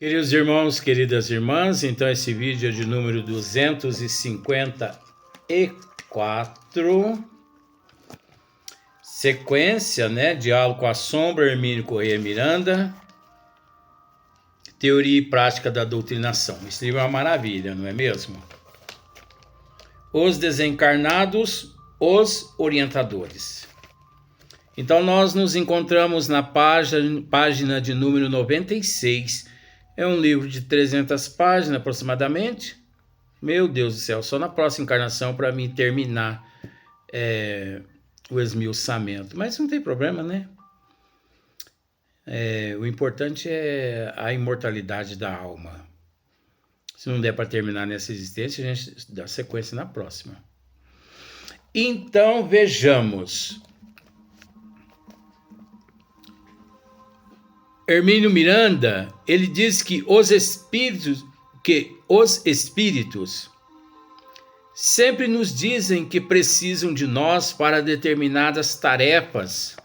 Queridos irmãos, queridas irmãs, então esse vídeo é de número 254, sequência, Diálogo com a Sombra, Hermínio Corrêa Miranda, Teoria e Prática da Doutrinação. Esse livro é uma maravilha, não é mesmo? Os Desencarnados, os Orientadores. Então nós nos encontramos na página de número 96. É um livro de 300 páginas aproximadamente. Meu Deus do céu, só na próxima encarnação para mim terminar o esmiuçamento. Mas não tem problema, né? O importante é a imortalidade da alma. Se não der para terminar nessa existência, a gente dá sequência na próxima. Então, vejamos. Hermínio Miranda, ele diz que os espíritos sempre nos dizem que precisam de nós para determinadas tarefas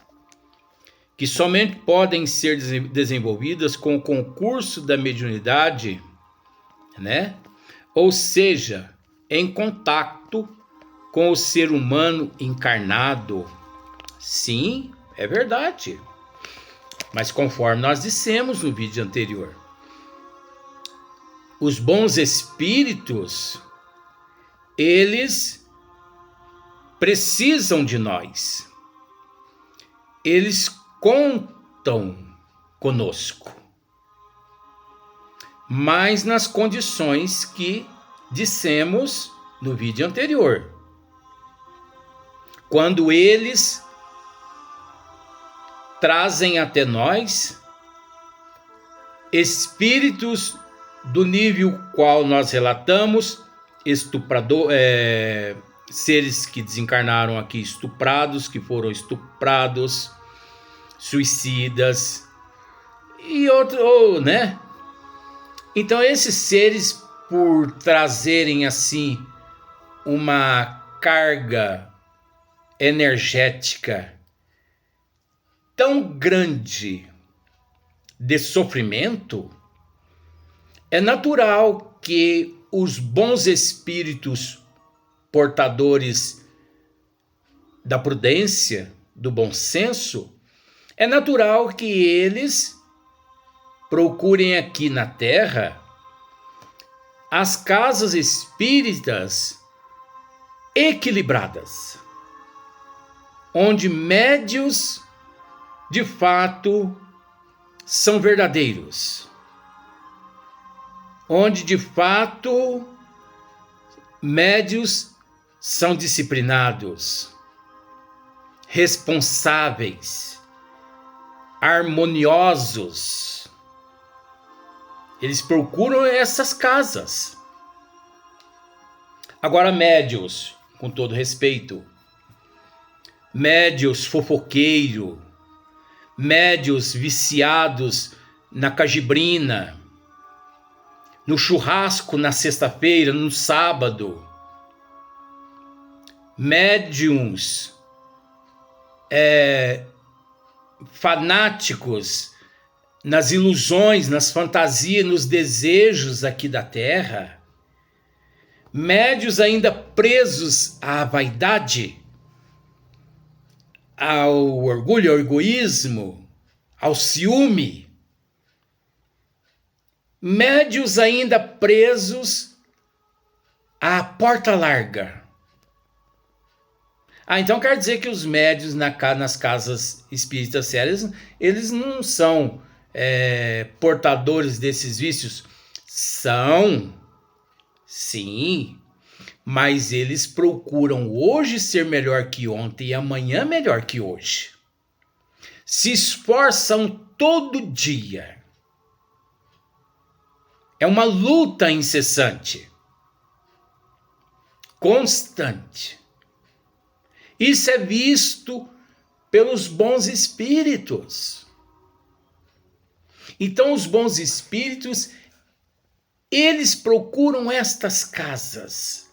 que somente podem ser desenvolvidas com o concurso da mediunidade, Ou seja, em contato com o ser humano encarnado. Sim, é verdade. Mas conforme nós dissemos no vídeo anterior, os bons espíritos, eles precisam de nós. Eles contam conosco. Mas nas condições que dissemos no vídeo anterior. Quando eles trazem até nós espíritos do nível qual nós relatamos, seres que desencarnaram aqui estuprados, que foram estuprados, suicidas e outros, Então esses seres, por trazerem assim uma carga energética tão grande de sofrimento, é natural que os bons espíritos portadores da prudência, do bom senso, é natural que eles procurem aqui na Terra as casas espíritas equilibradas, onde médios de fato são verdadeiros, onde de fato médios são disciplinados, responsáveis, harmoniosos. Eles procuram essas casas. Agora, médios, com todo respeito, médios fofoqueiro, médios viciados na cajibrina, no churrasco na sexta-feira, no sábado, médiums fanáticos nas ilusões, nas fantasias, nos desejos aqui da Terra, médios ainda presos à vaidade, ao orgulho, ao egoísmo, ao ciúme, médios ainda presos à porta larga. Então quer dizer que os médios nas casas espíritas sérias, eles não são portadores desses vícios? São, sim, mas eles procuram hoje ser melhor que ontem e amanhã melhor que hoje. Se esforçam todo dia. É uma luta incessante, constante. Isso é visto pelos bons espíritos. Então os bons espíritos, eles procuram estas casas.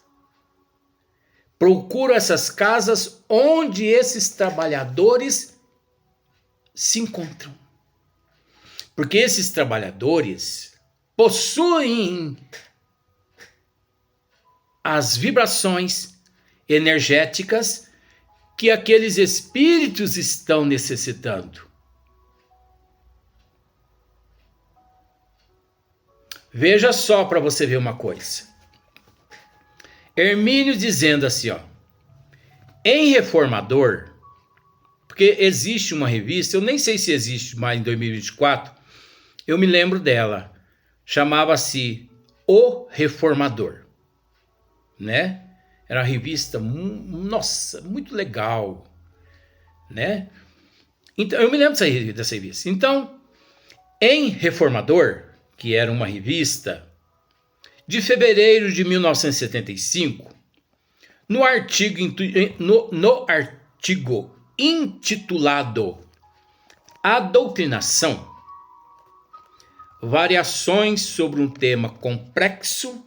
Procuram essas casas onde esses trabalhadores se encontram. Porque esses trabalhadores, possuem as vibrações energéticas que aqueles espíritos estão necessitando. Veja só para você ver uma coisa. Hermínio dizendo assim, ó, em Reformador, porque existe uma revista, eu nem sei se existe mais em 2024, eu me lembro dela, chamava-se O Reformador, né? Era uma revista, nossa, muito legal, né? Então, eu me lembro dessa revista. Então, em Reformador, que era uma revista, de fevereiro de 1975, no artigo intitulado A Doutrinação, variações sobre um tema complexo,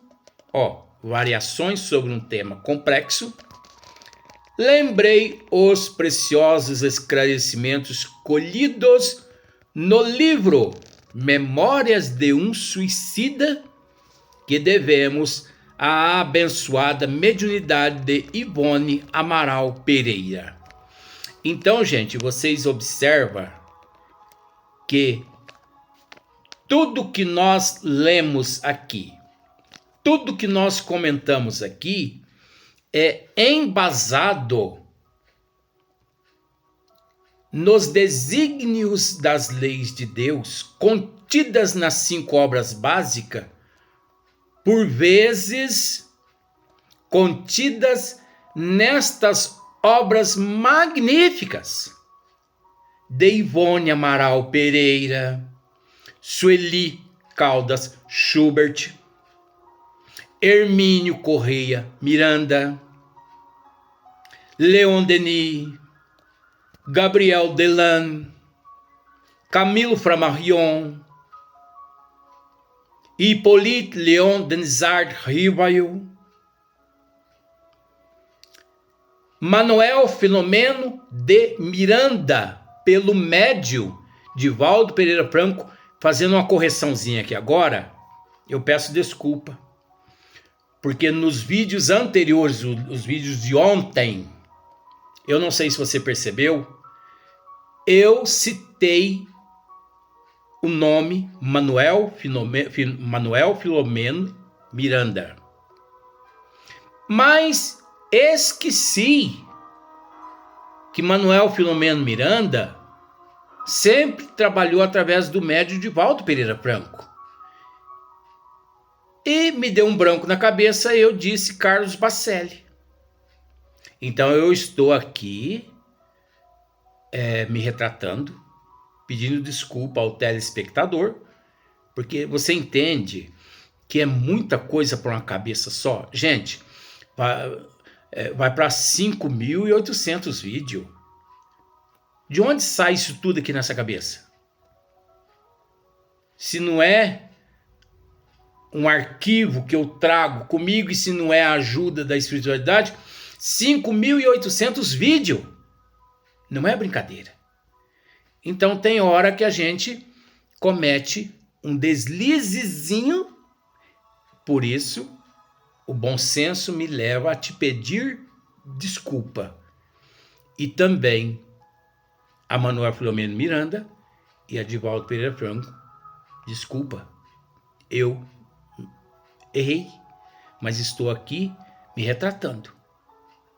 lembrei os preciosos esclarecimentos colhidos no livro Memórias de um Suicida, que devemos à abençoada mediunidade de Ivone Amaral Pereira. Então, gente, vocês observam que tudo que nós lemos aqui, tudo que nós comentamos aqui é embasado nos desígnios das leis de Deus contidas nas 5 obras básicas, por vezes contidas nestas obras magníficas de Ivone Amaral Pereira, Sueli Caldas Schubert, Hermínio Correia Miranda, Leon Denis, Gabriel Delan, Camilo Flammarion, Hippolyte Léon Denisard Rivail, Manuel Filomeno de Miranda, pelo médio Divaldo Pereira Franco, fazendo uma correçãozinha aqui agora, eu peço desculpa, porque nos vídeos anteriores, os vídeos de ontem, eu não sei se você percebeu, eu citei o nome Manuel Filomeno Miranda. Mas esqueci que Manuel Filomeno Miranda sempre trabalhou através do médium Divaldo Pereira Franco. E me deu um branco na cabeça, eu disse Carlos Bacelli. Então eu estou aqui me retratando, pedindo desculpa ao telespectador, porque você entende que é muita coisa para uma cabeça só. Gente, vai para 5.800 vídeos. De onde sai isso tudo aqui nessa cabeça? Se não é um arquivo que eu trago comigo e se não é a ajuda da espiritualidade, 5.800 vídeos. Não é brincadeira. Então tem hora que a gente comete um deslizezinho. Por isso, o bom senso me leva a te pedir desculpa. E também a Manuel Filomeno Miranda e a Divaldo Pereira Franco, desculpa, eu errei, mas estou aqui me retratando,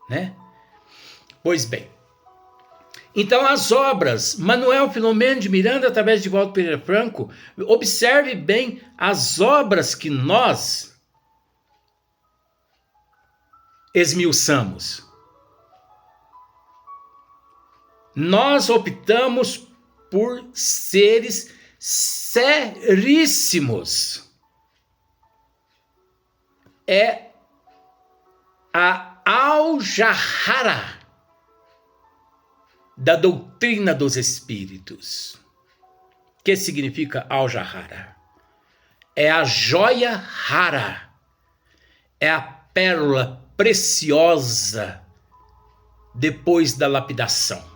né? Pois bem, então as obras, Manuel Filomeno de Miranda através de Divaldo Pereira Franco, observe bem as obras que nós esmiuçamos. Nós optamos por seres seríssimos. É a aljahara da doutrina dos espíritos. O que significa aljahara? É a joia rara, é a pérola preciosa depois da lapidação.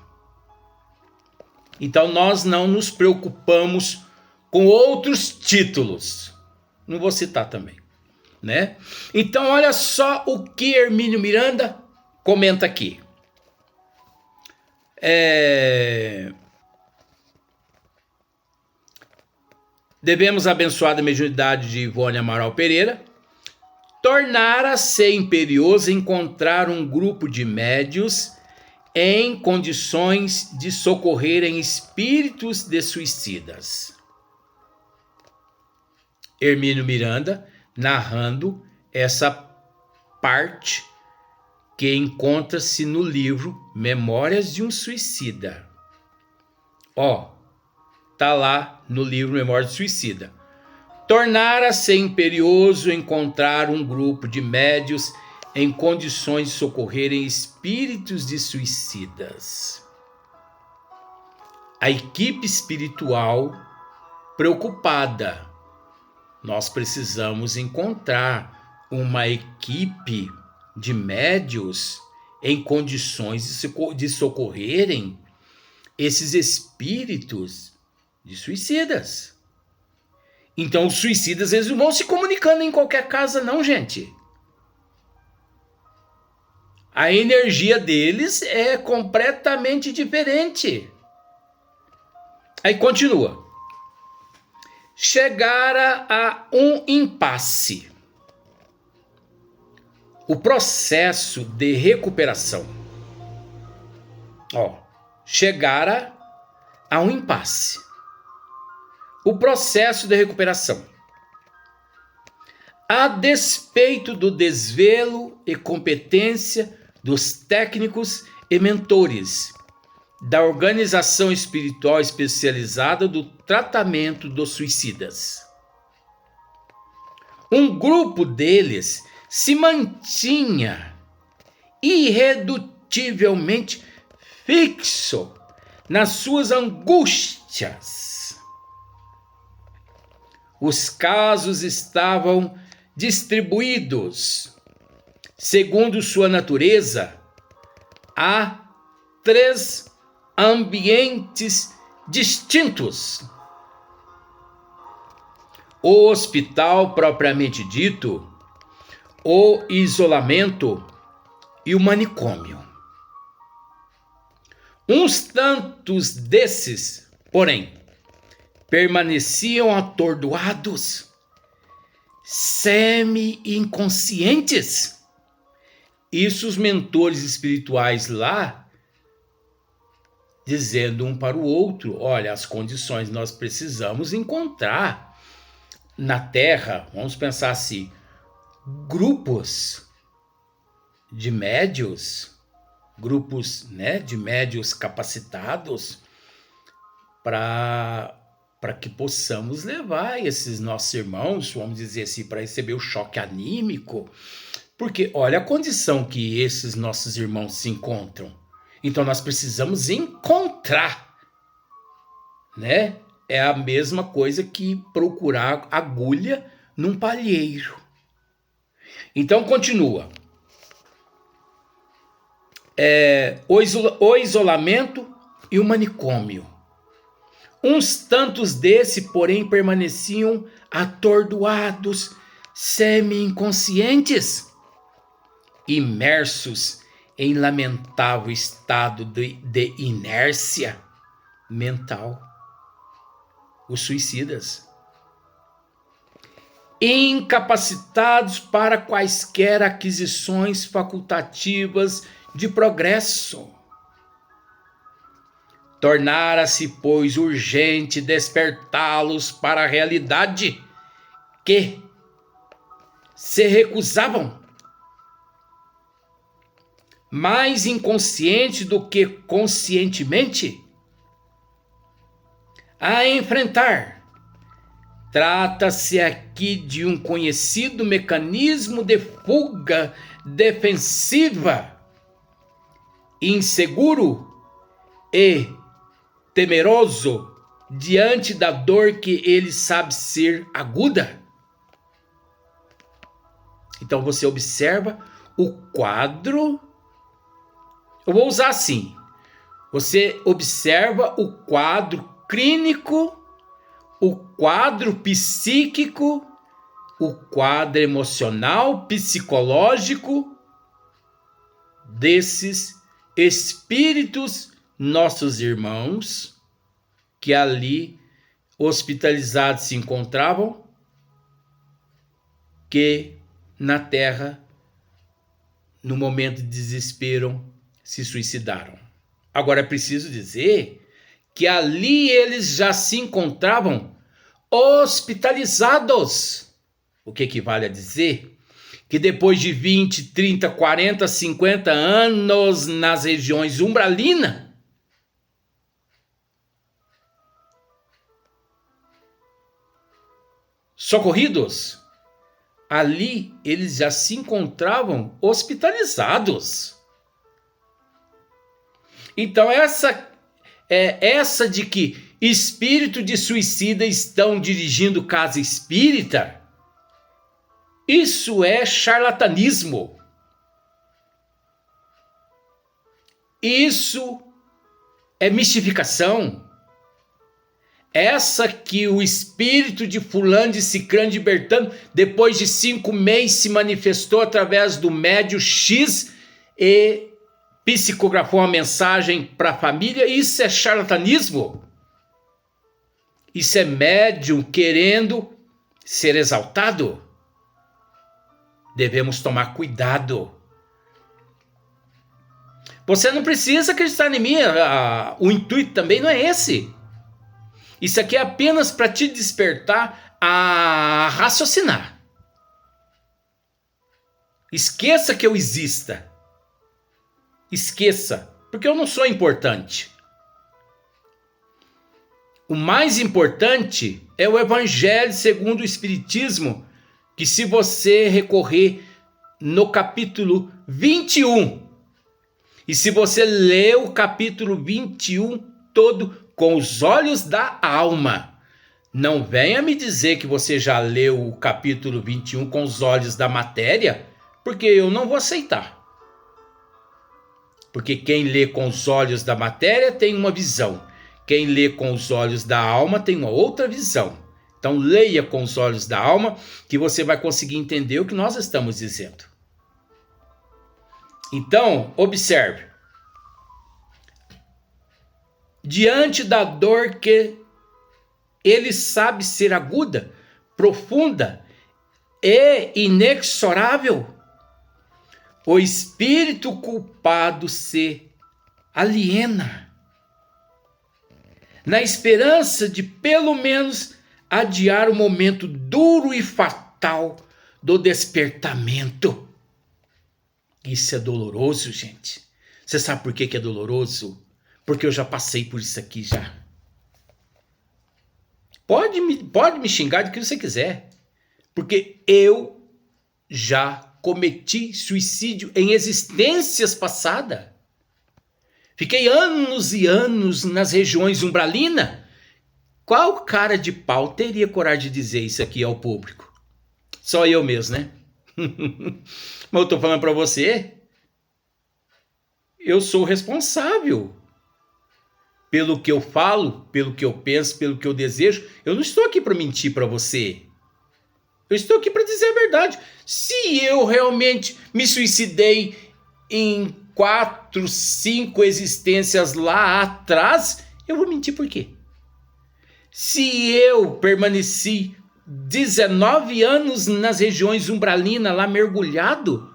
Então nós não nos preocupamos com outros títulos. não vou citar também, né? Então olha só o que Hermínio Miranda comenta aqui. Devemos abençoar a mediunidade de Ivone Amaral Pereira. Tornara-se imperioso encontrar um grupo de médios em condições de socorrerem espíritos de suicidas. Hermínio Miranda narrando essa parte que encontra-se no livro Memórias de um Suicida. Tá lá no livro Memórias de Suicida. Tornara-se imperioso encontrar um grupo de médios em condições de socorrerem espíritos de suicidas. A equipe espiritual preocupada. Nós precisamos encontrar uma equipe de médios em condições de socorrerem esses espíritos de suicidas. Então os suicidas, eles não vão se comunicando em qualquer casa não, gente. A energia deles é completamente diferente. Aí continua. Chegara a um impasse. O processo de recuperação. Chegara a um impasse. O processo de recuperação. A despeito do desvelo e competência dos técnicos e mentores da organização espiritual especializada do tratamento dos suicidas. Um grupo deles se mantinha irredutivelmente fixo nas suas angústias. Os casos estavam distribuídos, segundo sua natureza, a 3 ambientes distintos. O hospital propriamente dito, o isolamento e o manicômio. Uns tantos desses, porém, permaneciam atordoados, semi-inconscientes. Isso os mentores espirituais lá, dizendo um para o outro, olha, as condições nós precisamos encontrar na Terra, vamos pensar assim, grupos de médios, grupos, né, de médios capacitados para que possamos levar esses nossos irmãos, vamos dizer assim, para receber o choque anímico, porque olha a condição que esses nossos irmãos se encontram. Então nós precisamos encontrar, né? É a mesma coisa que procurar agulha num palheiro. Então continua. O isolamento e o manicômio. Uns tantos desse, porém, permaneciam atordoados, semi-inconscientes, imersos em lamentável estado de inércia mental. Os suicidas. Incapacitados para quaisquer aquisições facultativas de progresso. Tornara-se, pois, urgente despertá-los para a realidade que se recusavam, mais inconsciente do que conscientemente, a enfrentar. Trata-se aqui de um conhecido mecanismo de fuga defensiva, inseguro e temeroso diante da dor que ele sabe ser aguda. Então você observa o quadro. Eu vou usar assim. Você observa o quadro clínico, o quadro psíquico o quadro emocional, psicológico desses espíritos, nossos irmãos, que ali hospitalizados se encontravam, que na terra, no momento de desespero, se suicidaram. Agora é preciso dizer que ali eles já se encontravam hospitalizados. O que equivale a dizer que depois de 20, 30, 40, 50 anos nas regiões umbralinas, socorridos, ali eles já se encontravam hospitalizados. Então essa de que espírito de suicida estão dirigindo casa espírita, isso é charlatanismo. Isso é mistificação. Essa que o espírito de fulano, de cicrano, de Bertano, depois de 5 meses se manifestou através do médium X e psicografou uma mensagem para a família, isso é charlatanismo. Isso é médium querendo ser exaltado. Devemos tomar cuidado. Você não precisa acreditar em mim, o intuito também não é esse. Isso aqui é apenas para te despertar a raciocinar. Esqueça que eu exista. Esqueça, porque eu não sou importante. O mais importante é o Evangelho segundo o Espiritismo, que se você recorrer no capítulo 21, e se você ler o capítulo 21 todo com os olhos da alma, não venha me dizer que você já leu o capítulo 21 com os olhos da matéria, porque eu não vou aceitar. Porque quem lê com os olhos da matéria tem uma visão. Quem lê com os olhos da alma tem uma outra visão. Então leia com os olhos da alma que você vai conseguir entender o que nós estamos dizendo. Então, observe. Diante da dor que ele sabe ser aguda, profunda e inexorável, o espírito culpado se aliena, na esperança de pelo menos adiar o momento duro e fatal do despertamento. Isso é doloroso, gente. Você sabe por que é doloroso? Porque eu já passei por isso aqui já. Pode me xingar de que você quiser. Porque eu já cometi suicídio em existências passadas. Fiquei anos e anos nas regiões umbralinas. Qual cara de pau teria coragem de dizer isso aqui ao público? Só eu mesmo, né? Mas eu tô falando para você, eu sou responsável pelo que eu falo, pelo que eu penso, pelo que eu desejo. Eu não estou aqui para mentir para você. Eu estou aqui para dizer a verdade. Se eu realmente me suicidei em 4, 5 existências lá atrás, eu vou mentir por quê? Se eu permaneci 19 anos nas regiões umbralinas lá mergulhado,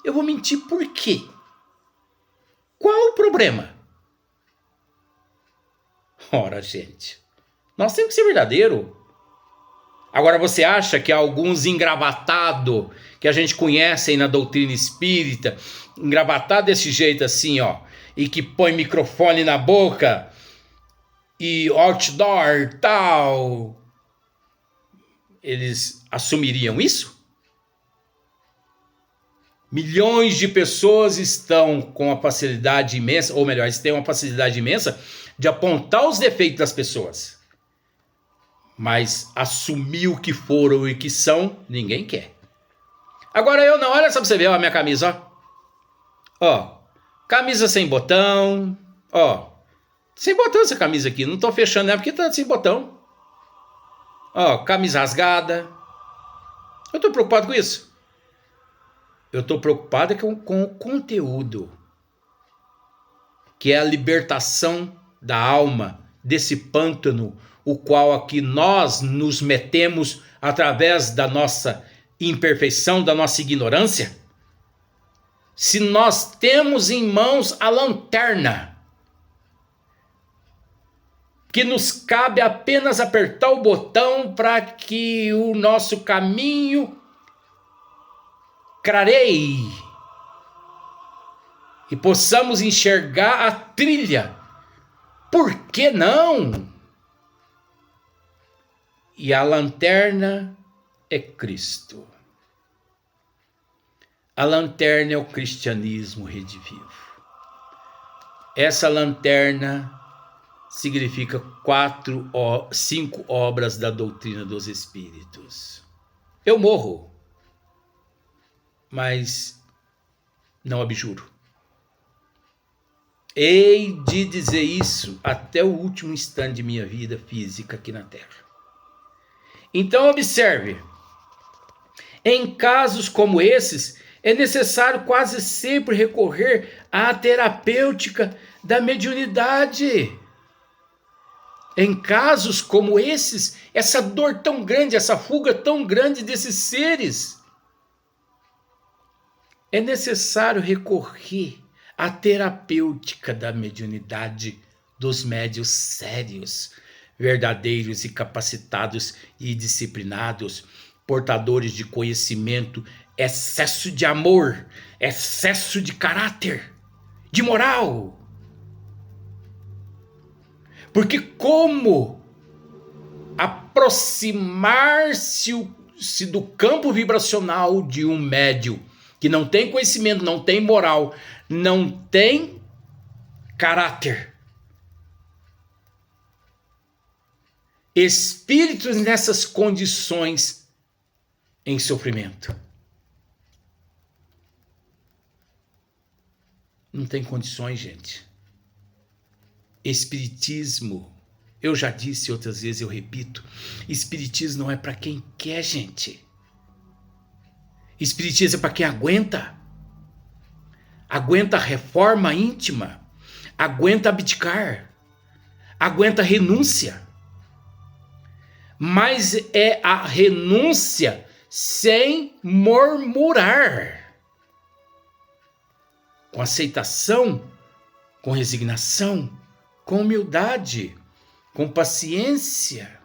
eu vou mentir por quê? Qual o problema? Ora, gente, nós temos que ser verdadeiro. Agora você acha que alguns engravatados que a gente conhece aí na doutrina espírita, engravatado desse jeito assim, ó, e que põe microfone na boca e outdoor tal, eles assumiriam isso? Milhões de pessoas estão com uma facilidade imensa, ou melhor, eles têm uma facilidade imensa de apontar os defeitos das pessoas. Mas assumir o que foram e que são, ninguém quer. Agora eu não, olha só pra você ver a minha camisa, ó. Ó, camisa sem botão, ó. Sem botão essa camisa aqui, não tô fechando ela porque tá sem botão. Ó, camisa rasgada. Eu estou preocupado com isso. Eu estou preocupado com o conteúdo, que é a libertação da alma desse pântano, o qual aqui nós nos metemos através da nossa imperfeição, da nossa ignorância. Se nós temos em mãos a lanterna, que nos cabe apenas apertar o botão para que o nosso caminho clareie e possamos enxergar a trilha. Por que não? E a lanterna é Cristo. A lanterna é o cristianismo redivivo. Essa lanterna significa 5 obras da doutrina dos Espíritos. Eu morro, mas não abjuro. Hei de dizer isso até o último instante de minha vida física aqui na Terra. Então observe, em casos como esses, é necessário quase sempre recorrer à terapêutica da mediunidade. Em casos como esses, essa dor tão grande, essa fuga tão grande desses seres, é necessário recorrer à terapêutica da mediunidade dos médiuns sérios, verdadeiros e capacitados e disciplinados, portadores de conhecimento, excesso de amor, excesso de caráter, de moral. Porque como aproximar-se do campo vibracional de um médium que não tem conhecimento, não tem moral, não tem caráter? Espíritos nessas condições em sofrimento. Não tem condições, gente. Espiritismo, eu já disse outras vezes, eu repito, espiritismo não é para quem quer, gente. Espiritismo é para quem aguenta. Aguenta a reforma íntima, aguenta abdicar, aguenta a renúncia. Mas é a renúncia sem murmurar, com aceitação, com resignação, com humildade, com paciência,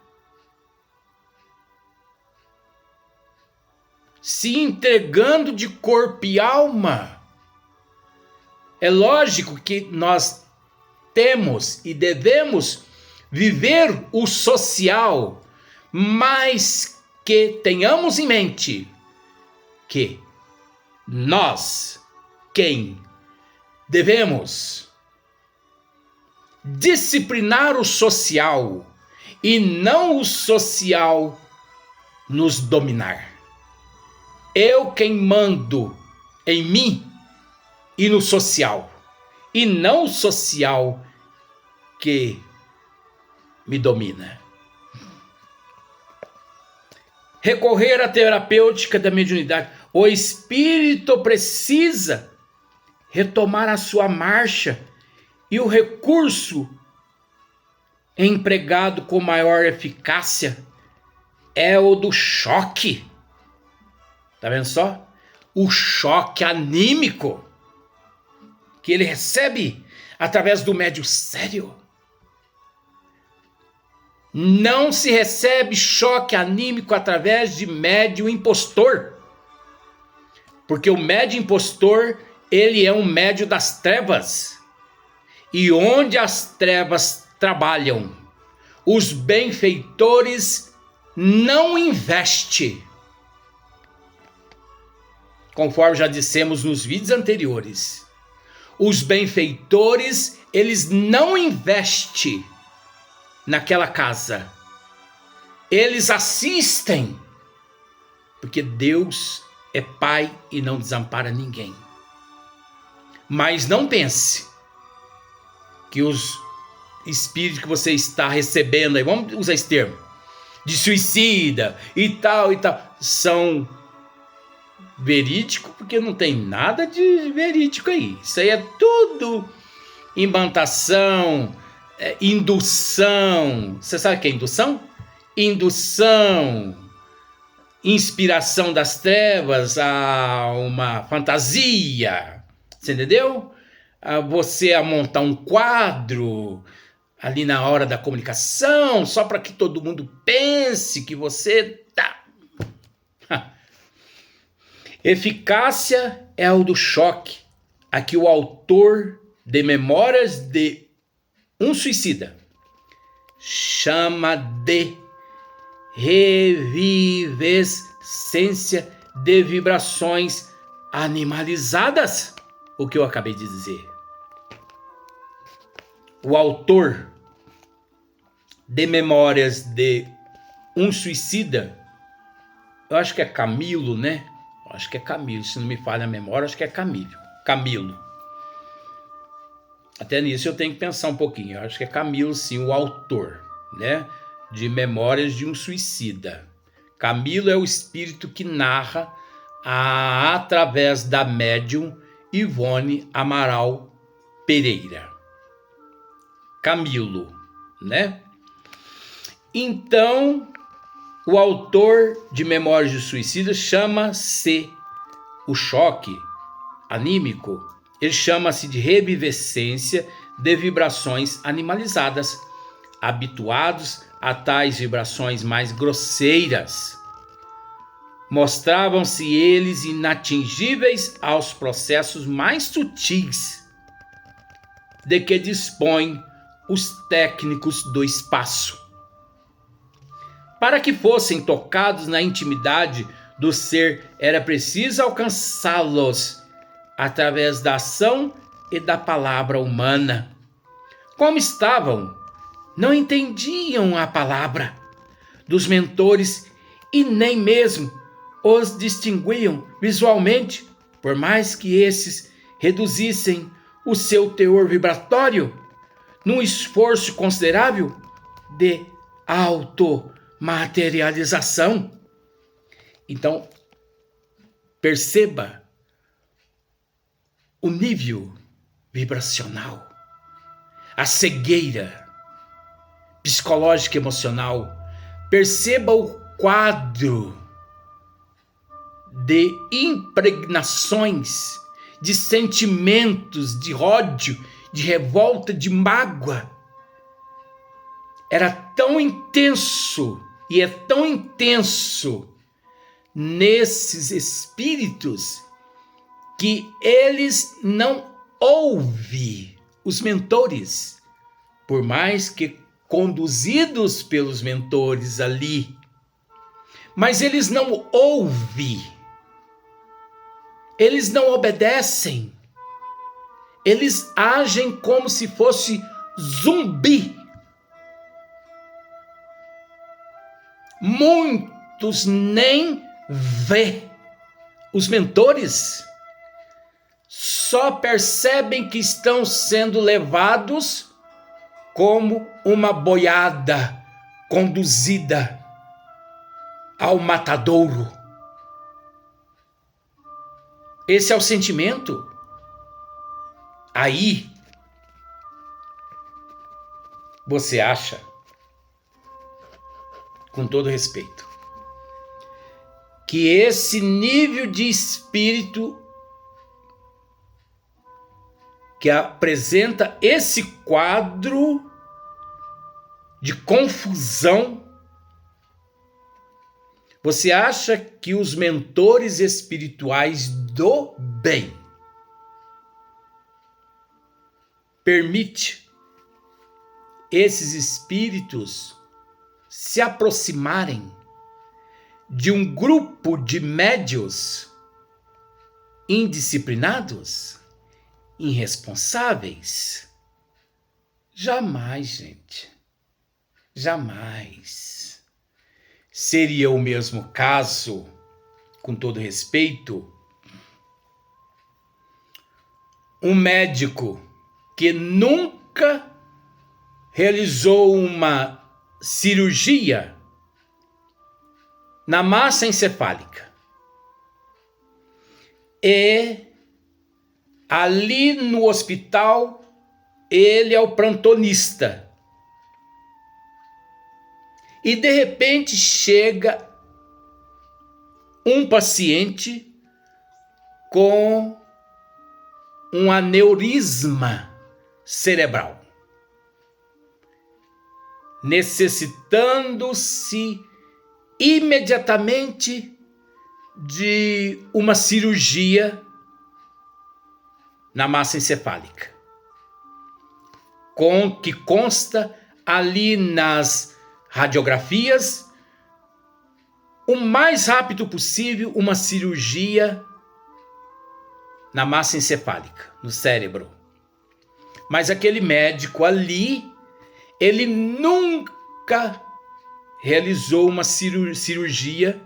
se entregando de corpo e alma. É lógico que nós temos e devemos viver o social, mas que tenhamos em mente que nós, quem devemos disciplinar o social e não o social nos dominar. Eu quem mando em mim e no social, e não o social que me domina. Recorrer à terapêutica da mediunidade. O espírito precisa retomar a sua marcha, e o recurso empregado com maior eficácia é o do choque. Tá vendo só? O choque anímico que ele recebe através do médium sério. Não se recebe choque anímico através de médium impostor. Porque o médium impostor, ele é um médium das trevas. E onde as trevas trabalham, os benfeitores não investem. Conforme já dissemos nos vídeos anteriores, os benfeitores, eles não investem naquela casa. Eles assistem, porque Deus é Pai e não desampara ninguém. Mas não pense que os espíritos que você está recebendo aí, vamos usar esse termo, de suicida e tal, são verídico, porque não tem nada de verídico aí. Isso aí é tudo imbantação, indução. Você sabe o que é indução? Indução, inspiração das trevas a uma fantasia. Você entendeu? Você a montar um quadro ali na hora da comunicação, só para que todo mundo pense que você tá. Eficácia é o do choque, a que o autor de Memórias de um Suicida chama de revivescência de vibrações animalizadas. O que eu acabei de dizer. O autor de Memórias de um Suicida, eu acho que é Camilo, né? Eu acho que é Camilo, se não me falha a memória, acho que é Camilo. Até nisso eu tenho que pensar um pouquinho. Eu acho que é Camilo, sim, o autor, né? De Memórias de um Suicida. Camilo é o espírito que narra através da médium Ivone Amaral Pereira. Camilo, né? Então, o autor de Memórias de Suicida chama-se o choque anímico. Ele chama-se de revivescência de vibrações animalizadas, habituados a tais vibrações mais grosseiras. Mostravam-se eles inatingíveis aos processos mais sutis de que dispõem os técnicos do espaço. Para que fossem tocados na intimidade do ser, era preciso alcançá-los através da ação e da palavra humana. Como estavam, não entendiam a palavra dos mentores e nem mesmo os distinguiam visualmente, por mais que esses reduzissem o seu teor vibratório num esforço considerável de automaterialização. Então, perceba o nível vibracional, a cegueira psicológica e emocional. Perceba o quadro de impregnações, de sentimentos de ódio, de revolta, de mágoa. Era tão intenso e é tão intenso nesses espíritos que eles não ouvem os mentores, por mais que conduzidos pelos mentores ali, mas eles não ouvem, eles não obedecem, eles agem como se fosse zumbi. Muitos nem vê os mentores, só percebem que estão sendo levados como uma boiada conduzida ao matadouro. Esse é o sentimento. Aí, você acha, com todo respeito, que esse nível de espírito que apresenta esse quadro de confusão, você acha que os mentores espirituais do bem permite esses espíritos se aproximarem de um grupo de médios indisciplinados, irresponsáveis? Jamais, gente. Jamais. Seria o mesmo caso, com todo respeito, um médico que nunca realizou uma cirurgia na massa encefálica. E ali no hospital, ele é o plantonista. E de repente chega um paciente com um aneurisma cerebral, necessitando-se imediatamente de uma cirurgia na massa encefálica, que consta ali nas radiografias, o mais rápido possível, uma cirurgia na massa encefálica, no cérebro. Mas aquele médico ali, ele nunca realizou uma cirurgia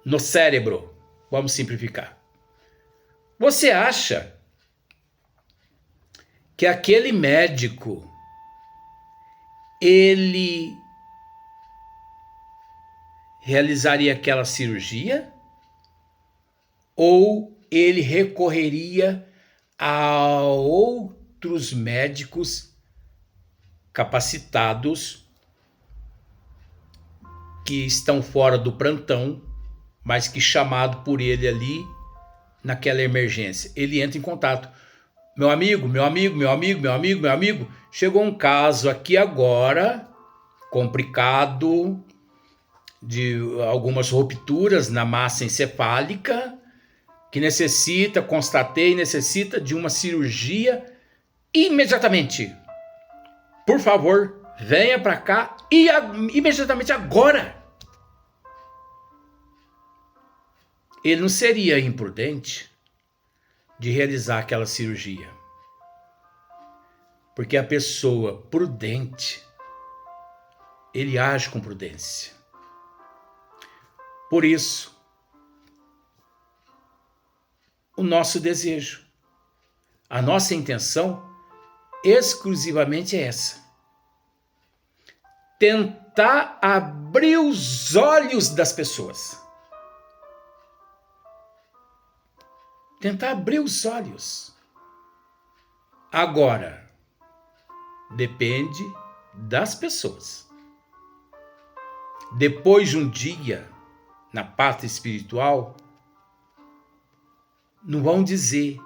no cérebro. Vamos simplificar. Você acha que aquele médico, ele realizaria aquela cirurgia? Ou ele recorreria a outros médicos capacitados que estão fora do plantão, mas que chamado por ele ali naquela emergência, ele entra em contato. Meu amigo, chegou um caso aqui agora, complicado, de algumas rupturas na massa encefálica, que necessita de uma cirurgia imediatamente. Por favor, venha para cá e imediatamente agora. Ele não seria imprudente de realizar aquela cirurgia. Porque a pessoa prudente, ele age com prudência. Por isso, o nosso desejo, a nossa intenção exclusivamente é essa: tentar abrir os olhos das pessoas. Tentar abrir os olhos. Agora, depende das pessoas. Depois de um dia na pátria espiritual, não vão dizer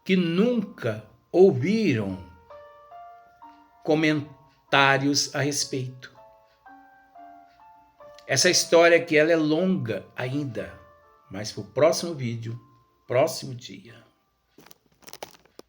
que nunca ouviram comentários a respeito. Essa história aqui ela é longa ainda, mas para o próximo vídeo, próximo dia.